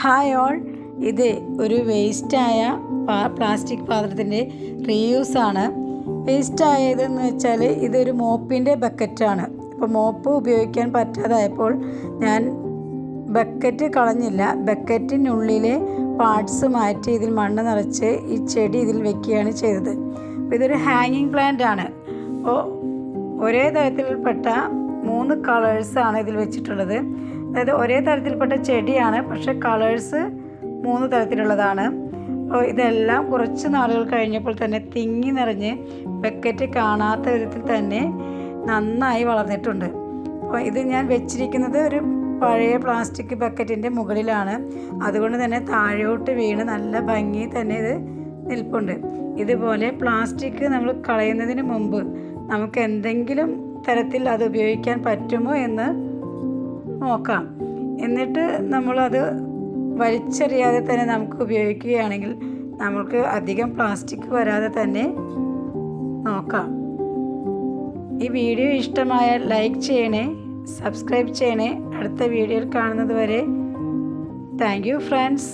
Hi all, ഇത് ഒരു വേസ്റ്റായ plastic പാത്രത്തിൻ്റെ റീയൂസാണ്. വേസ്റ്റായതെന്ന് വെച്ചാൽ ഇതൊരു മോപ്പിൻ്റെ ബക്കറ്റാണ്. അപ്പോൾ മോപ്പ് ഉപയോഗിക്കാൻ പറ്റാതായപ്പോൾ ഞാൻ ബക്കറ്റ് കളഞ്ഞില്ല, ബക്കറ്റിനുള്ളിലെ പാർട്സ് മാറ്റി ഇതിൽ മണ്ണ് നിറച്ച് ഈ ചെടി ഇതിൽ വെക്കുകയാണ് ചെയ്തത്. അപ്പോൾ ഇതൊരു ഹാങ്ങിങ് പ്ലാന്റ് ആണ്. അപ്പോൾ ഒരേ തരത്തിൽപ്പെട്ട 3 കളേഴ്സാണ് ഇതിൽ വെച്ചിട്ടുള്ളത്. അതായത് ഒരേ തരത്തിൽപ്പെട്ട ചെടിയാണ്, പക്ഷേ കളേഴ്സ് 3 തരത്തിലുള്ളതാണ്. അപ്പോൾ ഇതെല്ലാം കുറച്ച് നാളുകൾ കഴിഞ്ഞപ്പോൾ തന്നെ തിങ്ങി നിറഞ്ഞ് ബക്കറ്റ് കാണാത്ത വിധത്തിൽ തന്നെ നന്നായി വളർന്നിട്ടുണ്ട്. അപ്പോൾ ഇത് ഞാൻ വെച്ചിരിക്കുന്നത് ഒരു പഴയ പ്ലാസ്റ്റിക് ബക്കറ്റിൻ്റെ മുകളിലാണ്. അതുകൊണ്ട് തന്നെ താഴോട്ട് വീണ് നല്ല ഭംഗി തന്നെ ഇത് നിൽപ്പുണ്ട്. ഇതുപോലെ പ്ലാസ്റ്റിക് നമ്മൾ കളയുന്നതിന് മുമ്പ് നമുക്ക് എന്തെങ്കിലും തരത്തിൽ അത് ഉപയോഗിക്കാൻ പറ്റുമോ എന്ന് നോക്കാം. എന്നിട്ട് നമ്മളത് വലിച്ചെറിയാതെ തന്നെ നമുക്ക് ഉപയോഗിക്കുകയാണെങ്കിൽ നമുക്ക് അധികം പ്ലാസ്റ്റിക് വരാതെ തന്നെ നോക്കാം. ഈ വീഡിയോ ഇഷ്ടമായാൽ ലൈക്ക് ചെയ്യണേ, സബ്സ്ക്രൈബ് ചെയ്യണേ. അടുത്ത വീഡിയോയിൽ കാണുന്നത് വരെ താങ്ക് യു ഫ്രണ്ട്സ്.